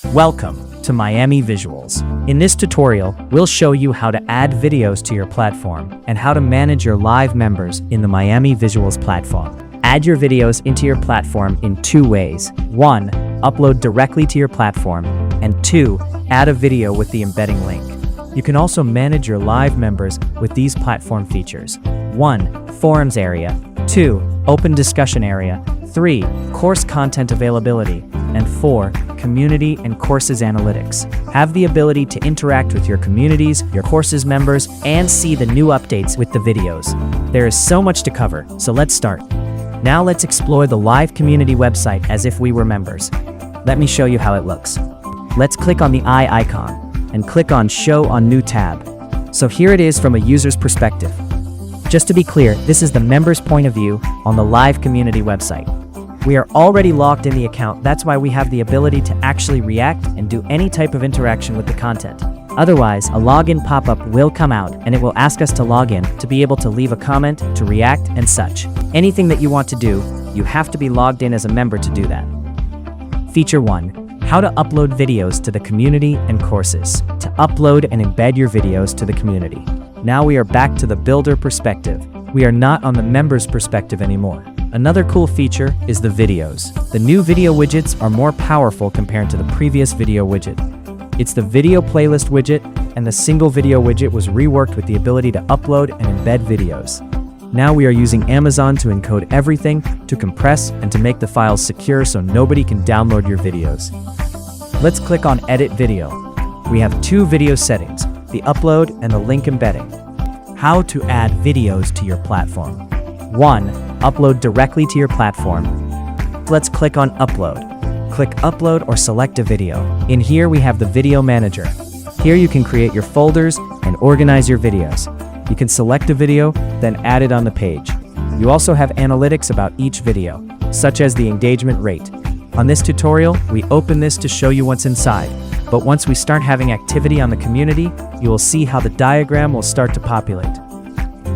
Welcome to Miami Visuals. In this tutorial, we'll show you how to add videos to your platform and how to manage your live members in the Miami Visuals platform. Add your videos into your platform in two ways. 1. Upload directly to your platform, and 2. Add a video with the embedding link. You can also manage your live members with these platform features. 1. Forums area. 2. Open discussion area. 3. Course content availability. And 4. Community and courses analytics. Have the ability to interact with your communities, your courses members, and see the new updates with the videos. There is so much to cover, so let's start. Now let's explore the live community website as if we were members. Let me show you how it looks. Let's click on the eye icon and click on Show on New tab. So here it is from a user's perspective. Just to be clear, this is the member's point of view on the live community website. We are already logged in the account, that's why we have the ability to actually react and do any type of interaction with the content. Otherwise, a login pop-up will come out and it will ask us to log in to be able to leave a comment, to react, and such. Anything that you want to do, you have to be logged in as a member to do that. Feature 1. How to upload videos to the community and courses. To upload and embed your videos to the community. Now we are back to the builder perspective. We are not on the member's perspective anymore. Another cool feature is the videos. The new video widgets are more powerful compared to the previous video widget. It's the video playlist widget, and the single video widget was reworked with the ability to upload and embed videos. Now we are using Amazon to encode everything, to compress, and to make the files secure so nobody can download your videos. Let's click on Edit Video. We have two video settings, the upload and the link embedding. How to add videos to your platform. 1. Upload directly to your platform. Let's click on Upload. Click Upload or select a video. In here we have the Video Manager. Here you can create your folders and organize your videos. You can select a video, then add it on the page. You also have analytics about each video, such as the engagement rate. On this tutorial, we open this to show you what's inside. But once we start having activity on the community, you will see how the diagram will start to populate.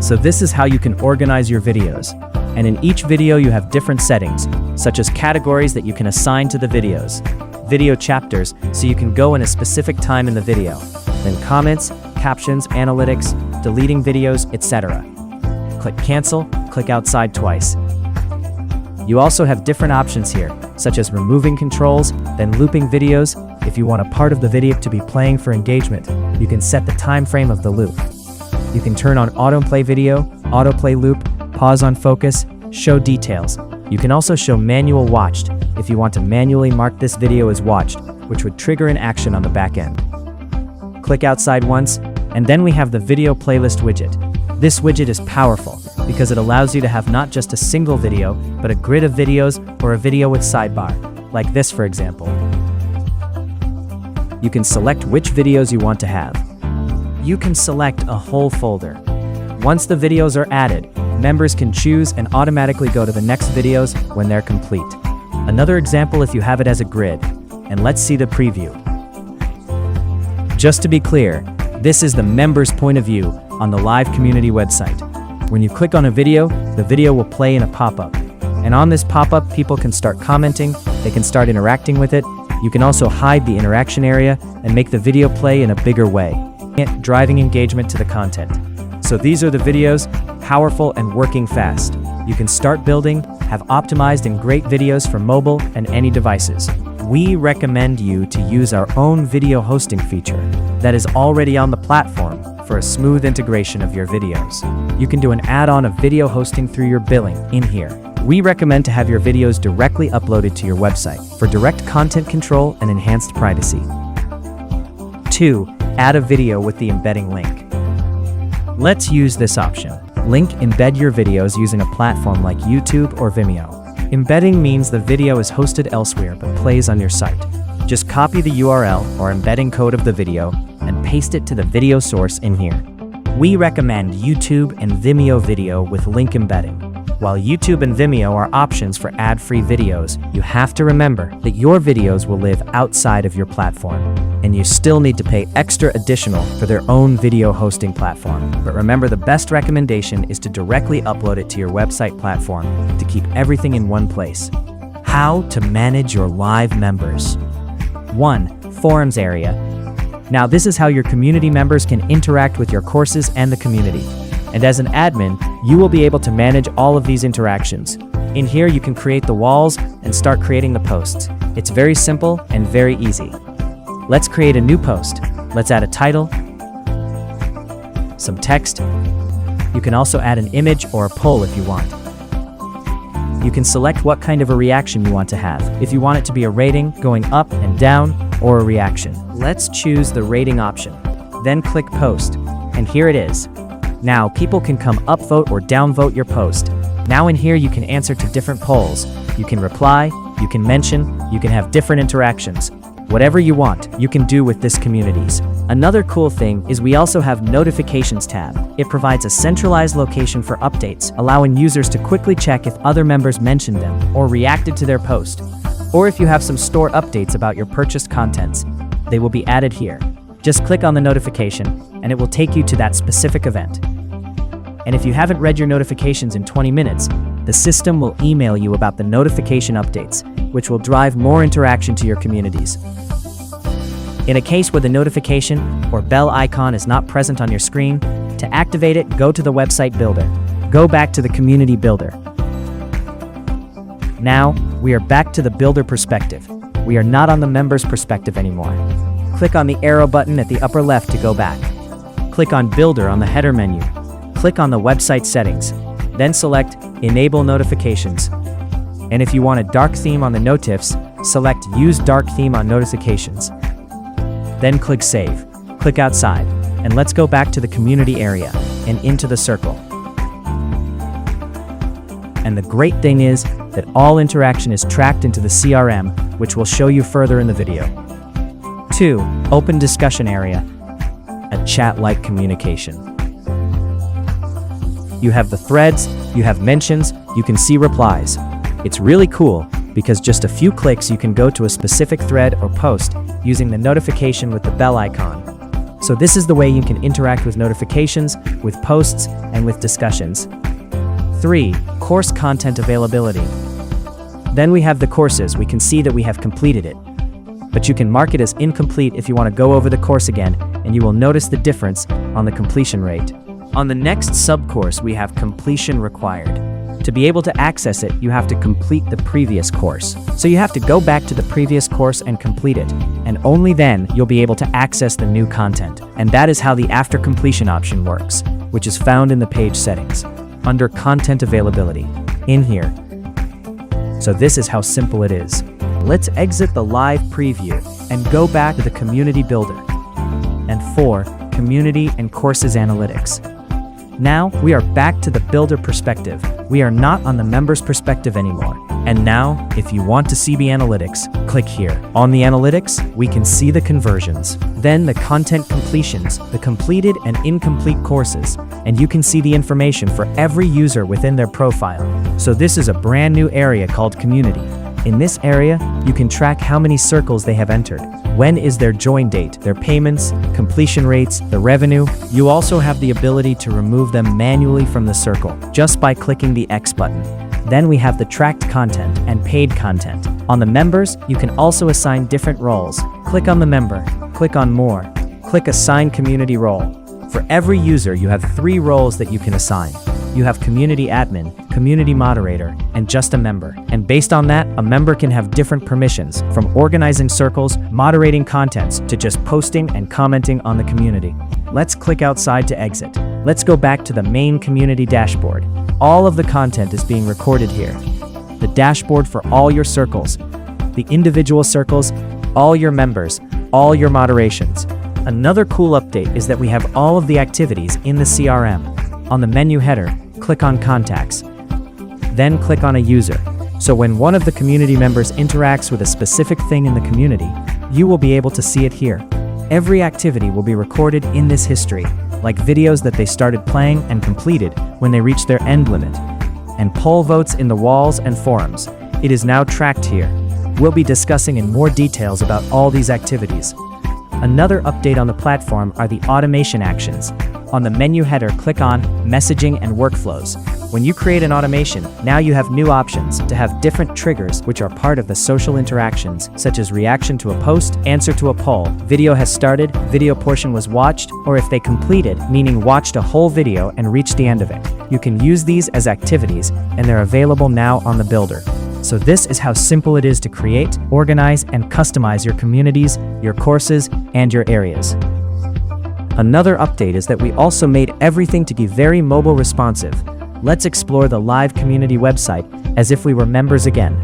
So this is how you can organize your videos. And in each video you have different settings, such as categories that you can assign to the videos, video chapters, so you can go in a specific time in the video, then comments, captions, analytics, deleting videos, etc. Click Cancel, click Outside twice. You also have different options here, such as removing controls, then looping videos. If you want a part of the video to be playing for engagement, you can set the time frame of the loop. You can turn on autoplay video, autoplay loop, pause on focus, show details. You can also show manual watched if you want to manually mark this video as watched, which would trigger an action on the back end. Click outside once, and then we have the video playlist widget. This widget is powerful because it allows you to have not just a single video, but a grid of videos or a video with sidebar, like this for example. You can select which videos you want to have. You can select a whole folder. Once the videos are added, members can choose and automatically go to the next videos when they're complete. Another example if you have it as a grid, and let's see the preview. Just to be clear, this is the member's point of view on the live community website. When you click on a video, the video will play in a pop-up. And on this pop-up, people can start commenting, they can start interacting with it. You can also hide the interaction area and make the video play in a bigger way, driving engagement to the content. So these are the videos, powerful and working fast. You can start building, have optimized and great videos for mobile and any devices. We recommend you to use our own video hosting feature that is already on the platform for a smooth integration of your videos. You can do an add-on of video hosting through your billing in here. We recommend to have your videos directly uploaded to your website for direct content control and enhanced privacy. 2. Add a video with the embedding link. Let's use this option. Link embed your videos using a platform like YouTube or Vimeo. Embedding means the video is hosted elsewhere but plays on your site. Just copy the URL or embedding code of the video and paste it to the video source in here. We recommend YouTube and Vimeo video with link embedding. While YouTube and Vimeo are options for ad-free videos, you have to remember that your videos will live outside of your platform, and you still need to pay extra additional for their own video hosting platform. But remember, the best recommendation is to directly upload it to your website platform to keep everything in one place. How to manage your live members. 1. Forums area. Now this is how your community members can interact with your courses and the community. And as an admin, you will be able to manage all of these interactions. In here you can create the walls and start creating the posts. It's very simple and very easy. Let's create a new post. Let's add a title, some text. You can also add an image or a poll if you want. You can select what kind of a reaction you want to have. If you want it to be a rating going up and down or a reaction. Let's choose the rating option. Then click post. And here it is. Now people can come upvote or downvote your post. Now in here you can answer to different polls. You can reply, you can mention, you can have different interactions. Whatever you want, you can do with this communities. Another cool thing is we also have notifications tab. It provides a centralized location for updates, allowing users to quickly check if other members mentioned them or reacted to their post. Or if you have some store updates about your purchased contents, they will be added here. Just click on the notification and it will take you to that specific event. And if you haven't read your notifications in 20 minutes, the system will email you about the notification updates, which will drive more interaction to your communities. In a case where the notification or bell icon is not present on your screen, to activate it, go to the website builder. Go back to the community builder. Now, we are back to the builder perspective. We are not on the members perspective anymore. Click on the arrow button at the upper left to go back. Click on Builder on the header menu. Click on the website settings. Then select Enable Notifications. And if you want a dark theme on the notifs, select Use Dark Theme on Notifications. Then click Save. Click Outside. And let's go back to the community area and into the circle. And the great thing is that all interaction is tracked into the CRM, which we'll show you further in the video. 2. Open discussion area. A chat-like communication. You have the threads, you have mentions, you can see replies. It's really cool because just a few clicks you can go to a specific thread or post using the notification with the bell icon. So this is the way you can interact with notifications, with posts, and with discussions. 3. Course content availability. Then we have the courses. We can see that we have completed it. But you can mark it as incomplete if you want to go over the course again, and you will notice the difference on the completion rate. On the next subcourse, we have completion required. To be able to access it, you have to complete the previous course. So you have to go back to the previous course and complete it, and only then you'll be able to access the new content. And that is how the after completion option works, which is found in the page settings, under content availability, in here. So this is how simple it is. Let's exit the live preview and go back to the community builder. And 4, community and courses analytics. Now we are back to the builder perspective. We are not on the members perspective anymore. And now, if you want to see the analytics, click here. On the analytics, we can see the conversions, then the content completions, the completed and incomplete courses, and you can see the information for every user within their profile. So this is a brand new area called community. In this area, you can track how many circles they have entered, when is their join date, their payments, completion rates, the revenue. You also have the ability to remove them manually from the circle, just by clicking the X button. Then we have the tracked content and paid content. On the members, you can also assign different roles. Click on the member, click on more, click Assign Community Role. For every user, you have 3 roles that you can assign. You have community admin, community moderator, and just a member. And based on that, a member can have different permissions, from organizing circles, moderating contents, to just posting and commenting on the community. Let's click outside to exit. Let's go back to the main community dashboard. All of the content is being recorded here. The dashboard for all your circles, the individual circles, all your members, all your moderations. Another cool update is that we have all of the activities in the CRM. On the menu header, click on Contacts. Then click on a user. So when one of the community members interacts with a specific thing in the community, you will be able to see it here. Every activity will be recorded in this history, like videos that they started playing and completed when they reached their end limit, and poll votes in the walls and forums. It is now tracked here. We'll be discussing in more details about all these activities. Another update on the platform are the automation actions. On the menu header, click on Messaging and Workflows. When you create an automation, now you have new options to have different triggers which are part of the social interactions, such as reaction to a post, answer to a poll, video has started, video portion was watched, or if they completed, meaning watched a whole video and reached the end of it. You can use these as activities, and they're available now on the builder. So this is how simple it is to create, organize, and customize your communities, your courses, and your areas. Another update is that we also made everything to be very mobile responsive. Let's explore the live community website as if we were members again.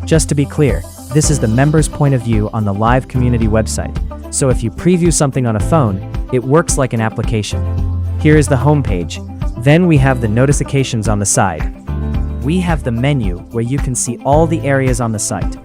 Just to be clear, this is the members' point of view on the live community website. So if you preview something on a phone, it works like an application. Here is the home page. Then we have the notifications on the side. We have the menu where you can see all the areas on the site.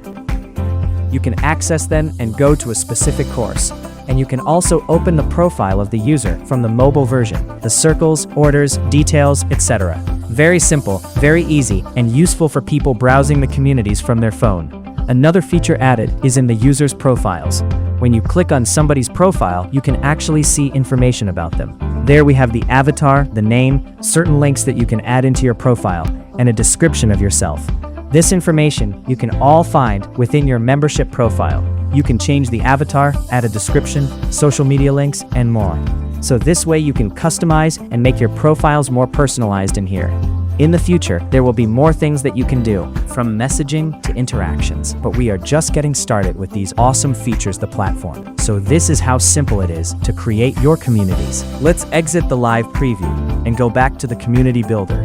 You can access them and go to a specific course. And you can also open the profile of the user from the mobile version, the circles, orders, details, etc. Very simple, very easy, and useful for people browsing the communities from their phone. Another feature added is in the user's profiles. When you click on somebody's profile, you can actually see information about them. There we have the avatar, the name, certain links that you can add into your profile, and a description of yourself. This information you can all find within your membership profile. You can change the avatar, add a description, social media links, and more. So this way you can customize and make your profiles more personalized in here. In the future, there will be more things that you can do, from messaging to interactions, but we are just getting started with these awesome features the platform. So this is how simple it is to create your communities. Let's exit the live preview and go back to the community builder.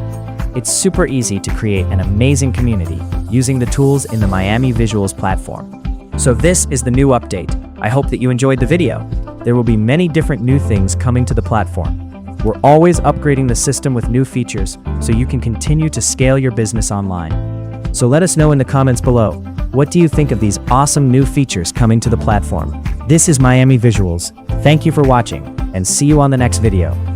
It's super easy to create an amazing community using the tools in the Miami Visuals platform. So this is the new update. I hope that you enjoyed the video. There will be many different new things coming to the platform. We're always upgrading the system with new features so you can continue to scale your business online. So let us know in the comments below, what do you think of these awesome new features coming to the platform? This is Miami Visuals. Thank you for watching, and see you on the next video.